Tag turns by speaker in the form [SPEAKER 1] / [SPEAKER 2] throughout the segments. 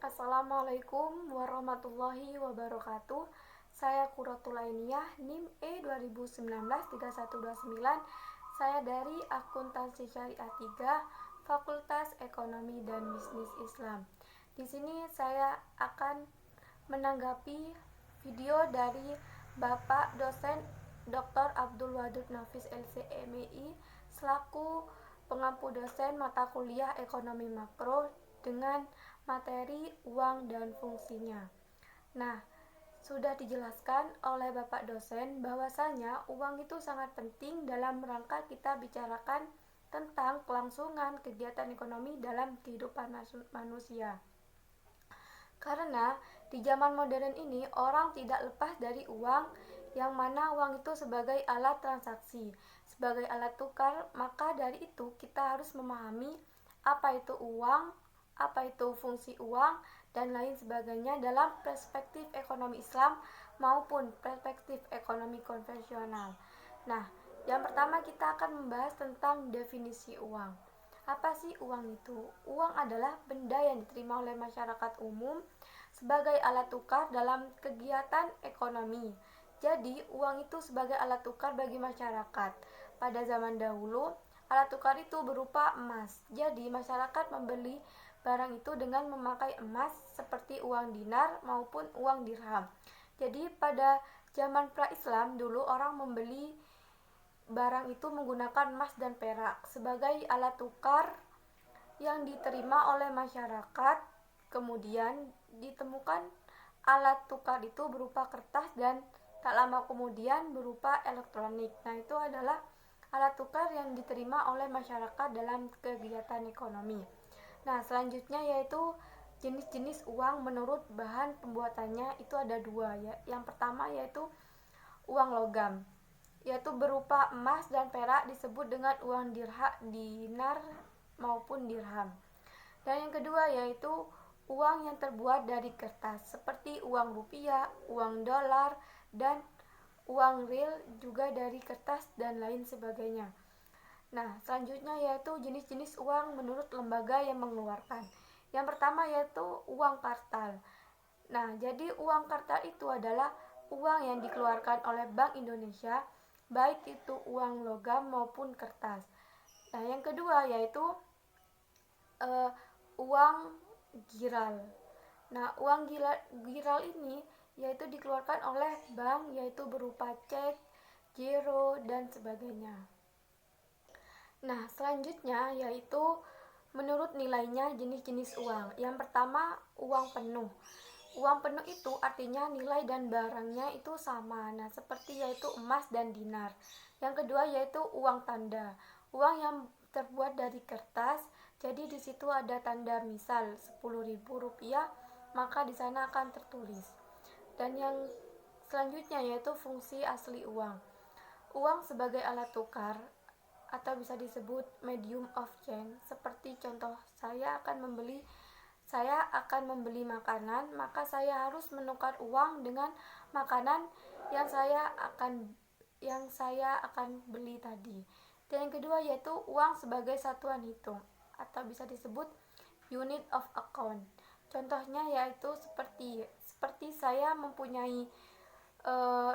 [SPEAKER 1] Assalamualaikum warahmatullahi wabarakatuh. Saya Quratul Ainiyah, NIM E2019-3129. Saya dari Akuntansi Syariah 3, Fakultas Ekonomi dan Bisnis Islam. Di sini saya akan menanggapi video dari Bapak dosen Dr. Abdul Wadud Nafis LC.MI selaku pengampu dosen mata kuliah Ekonomi Makro dengan materi uang dan fungsinya. Nah, sudah dijelaskan oleh Bapak dosen bahwasanya uang itu sangat penting dalam rangka kita bicarakan tentang kelangsungan kegiatan ekonomi dalam kehidupan manusia. Karena di zaman modern ini orang tidak lepas dari uang, yang mana uang itu sebagai alat transaksi, sebagai alat tukar. Maka dari itu kita harus memahami apa itu uang, apa itu fungsi uang, dan lain sebagainya dalam perspektif ekonomi Islam maupun perspektif ekonomi konvensional. Nah, yang pertama kita akan membahas tentang definisi uang. Apa sih uang itu? Uang adalah benda yang diterima oleh masyarakat umum sebagai alat tukar dalam kegiatan ekonomi. Jadi, uang itu sebagai alat tukar bagi masyarakat. Pada zaman dahulu, alat tukar itu berupa emas. Jadi, masyarakat membeli barang itu dengan memakai emas seperti uang dinar maupun uang dirham. Jadi, pada zaman pra-Islam dulu orang membeli barang itu menggunakan emas dan perak sebagai alat tukar yang diterima oleh masyarakat. Kemudian ditemukan alat tukar itu berupa kertas dan tak lama kemudian berupa elektronik. Nah, itu adalah alat tukar yang diterima oleh masyarakat dalam kegiatan ekonomi. Nah, selanjutnya yaitu jenis-jenis uang menurut bahan pembuatannya itu ada dua ya. Yang pertama yaitu uang logam, yaitu berupa emas dan perak disebut dengan uang dinar maupun dirham. Dan yang kedua yaitu uang yang terbuat dari kertas seperti uang rupiah, uang dolar, dan uang real juga dari kertas dan lain sebagainya. Nah, selanjutnya yaitu jenis-jenis uang menurut lembaga yang mengeluarkan. Yang pertama yaitu uang kartal. Nah, jadi uang kartal itu adalah uang yang dikeluarkan oleh Bank Indonesia, baik itu uang logam maupun kertas. Nah, yang kedua yaitu uang giral. Nah, uang giral ini yaitu dikeluarkan oleh bank, yaitu berupa cek, giro, dan sebagainya. Nah, selanjutnya yaitu menurut nilainya jenis-jenis uang. Yang pertama, uang penuh. Uang penuh itu artinya nilai dan barangnya itu sama. Nah, seperti yaitu emas dan dinar. Yang kedua yaitu uang tanda. Uang yang terbuat dari kertas. Jadi di situ ada tanda misal Rp10.000, maka di sana akan tertulis. Dan yang selanjutnya yaitu fungsi asli uang. Uang sebagai alat tukar atau bisa disebut medium of change. Seperti contoh, saya akan membeli makanan, maka saya harus menukar uang dengan makanan yang saya akan beli tadi. Dan yang kedua yaitu uang sebagai satuan hitung atau bisa disebut unit of account. Contohnya yaitu seperti saya mempunyai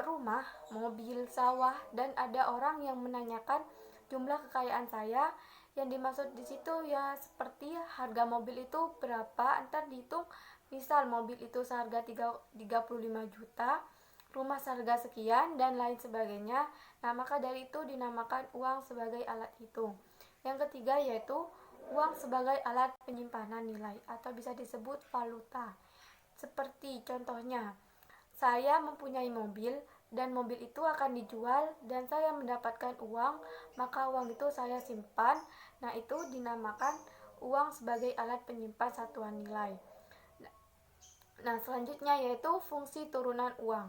[SPEAKER 1] rumah, mobil, sawah, dan ada orang yang menanyakan jumlah kekayaan saya. Yang dimaksud di situ ya seperti harga mobil itu berapa, entar dihitung, misal mobil itu seharga 35 juta, rumah seharga sekian, dan lain sebagainya. Nah, maka dari itu dinamakan uang sebagai alat hitung. Yang ketiga yaitu uang sebagai alat penyimpanan nilai atau bisa disebut valuta. Seperti contohnya, saya mempunyai mobil dan mobil itu akan dijual dan saya mendapatkan uang, maka uang itu saya simpan. Nah, itu dinamakan uang sebagai alat penyimpan satuan nilai. Nah, selanjutnya yaitu fungsi turunan uang.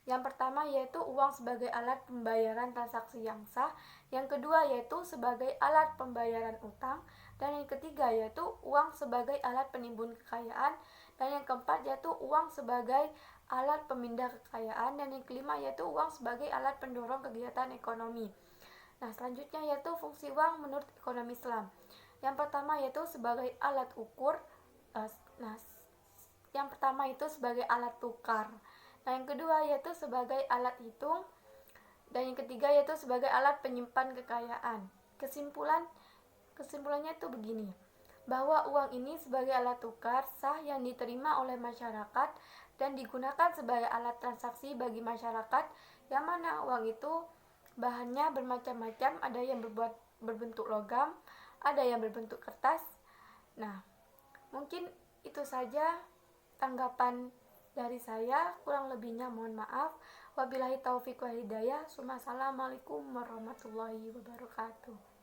[SPEAKER 1] Yang pertama yaitu uang sebagai alat pembayaran transaksi yang sah. Yang kedua yaitu sebagai alat pembayaran utang. Dan yang ketiga yaitu uang sebagai alat penimbun kekayaan. Dan yang keempat yaitu uang sebagai alat pemindah kekayaan. Dan yang kelima yaitu uang sebagai alat pendorong kegiatan ekonomi. Nah, selanjutnya yaitu fungsi uang menurut ekonomi Islam. Yang pertama yaitu sebagai alat ukur. Nah, Yang pertama itu sebagai alat tukar. Nah, yang kedua yaitu sebagai alat hitung, dan yang ketiga yaitu sebagai alat penyimpan kekayaan. Kesimpulannya itu begini, bahwa uang ini sebagai alat tukar sah yang diterima oleh masyarakat dan digunakan sebagai alat transaksi bagi masyarakat, yang mana uang itu bahannya bermacam-macam, ada yang berbentuk logam, ada yang berbentuk kertas. Nah, mungkin itu saja tanggapan dari saya, kurang lebihnya mohon maaf. Wabillahi taufiq wal hidayah. Assalamualaikum warahmatullahi wabarakatuh.